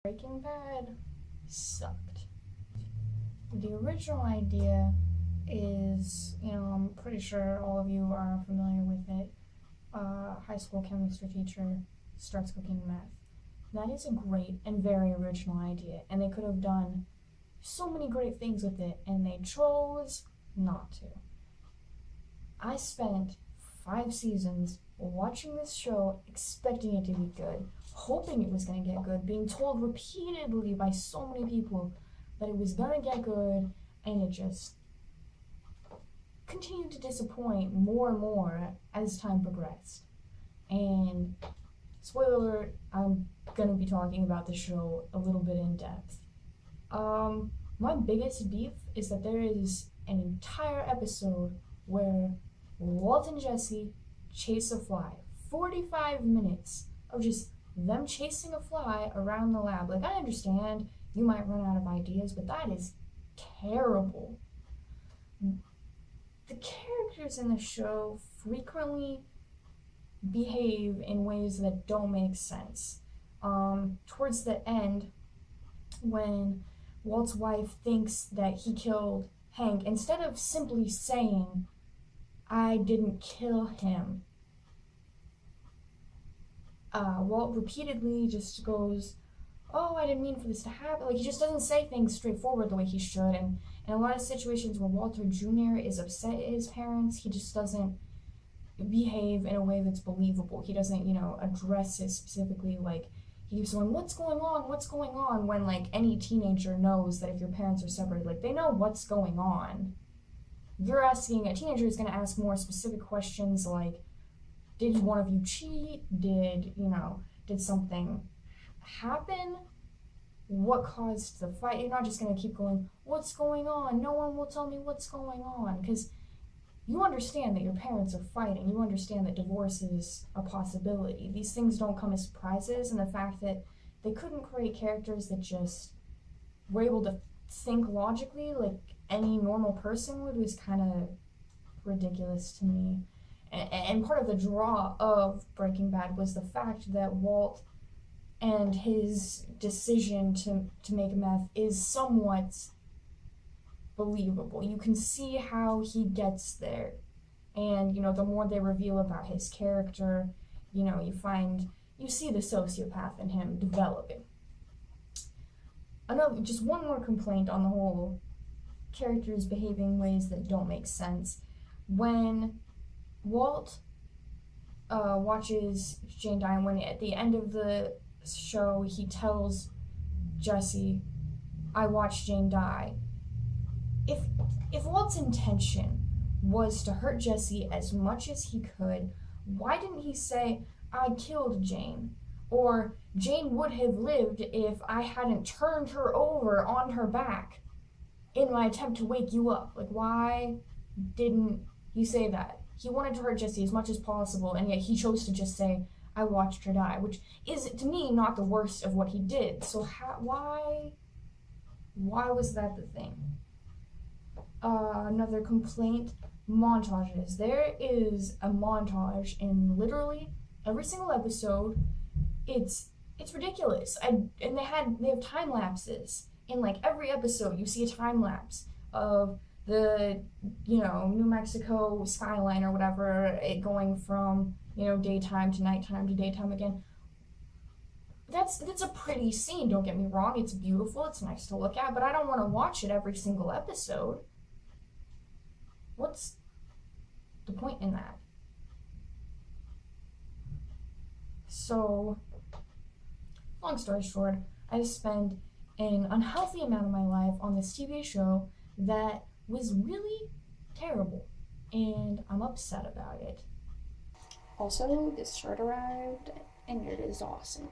Breaking Bad sucked. The original idea is, I'm pretty sure all of you are familiar with it. High school chemistry teacher starts cooking meth. That is a great and very original idea, and they could have done so many great things with it, and they chose not to. I spent 5 seasons watching this show, expecting it to be good, hoping it was going to get good, being told repeatedly by so many people that it was going to get good, and it just continued to disappoint more and more as time progressed. And spoiler alert, I'm going to be talking about the show a little bit in depth. My biggest beef is that there is an entire episode where Walt and Jesse chase a fly. 45 minutes of just them chasing a fly around the lab. Like, I understand you might run out of ideas, but that is terrible. The characters in the show frequently behave in ways that don't make sense. Towards the end, when Walt's wife thinks that he killed Hank, instead of simply saying, "I didn't kill him," Walt repeatedly just goes, "Oh, I didn't mean for this to happen." Like, he just doesn't say things straightforward the way he should. And in a lot of situations where Walter Jr. is upset at his parents, he just doesn't behave in a way that's believable. He doesn't, address it specifically. Like, he keeps going, "What's going on? What's going on?" When, like, any teenager knows that if your parents are separated, like, they know what's going on. You're asking, a teenager is going to ask more specific questions like, did one of you cheat? Did something happen? What caused the fight? You're not just going to keep going, "What's going on? No one will tell me what's going on." Because you understand that your parents are fighting. You understand that divorce is a possibility. These things don't come as surprises, and the fact that they couldn't create characters that just were able to think logically like any normal person would was kind of ridiculous to me. And part of the draw of Breaking Bad was the fact that Walt and his decision to make meth is somewhat believable. You can see how he gets there. And, the more they reveal about his character, you see the sociopath in him developing. Just one more complaint on the whole characters behaving ways that don't make sense. When Walt watches Jane die, and when at the end of the show he tells Jesse, "I watched Jane die," if Walt's intention was to hurt Jesse as much as he could, why didn't he say, "I killed Jane," or "Jane would have lived if I hadn't turned her over on her back in my attempt to wake you up"? Like, why didn't he say that? He wanted to hurt Jesse as much as possible, and yet he chose to just say, "I watched her die," which is, to me, not the worst of what he did. So why was that the thing? Another complaint, montages. There is a montage in literally every single episode. It's ridiculous. And they have time lapses. In like every episode you see a time lapse of the New Mexico skyline or whatever, it going from daytime to nighttime to daytime again. That's a pretty scene, don't get me wrong. It's beautiful, it's nice to look at, but I don't want to watch it every single episode. What's the point in that? So, long story short, I spent an unhealthy amount of my life on this TV show that was really terrible, and I'm upset about it. Also, this shirt arrived, and it is awesome.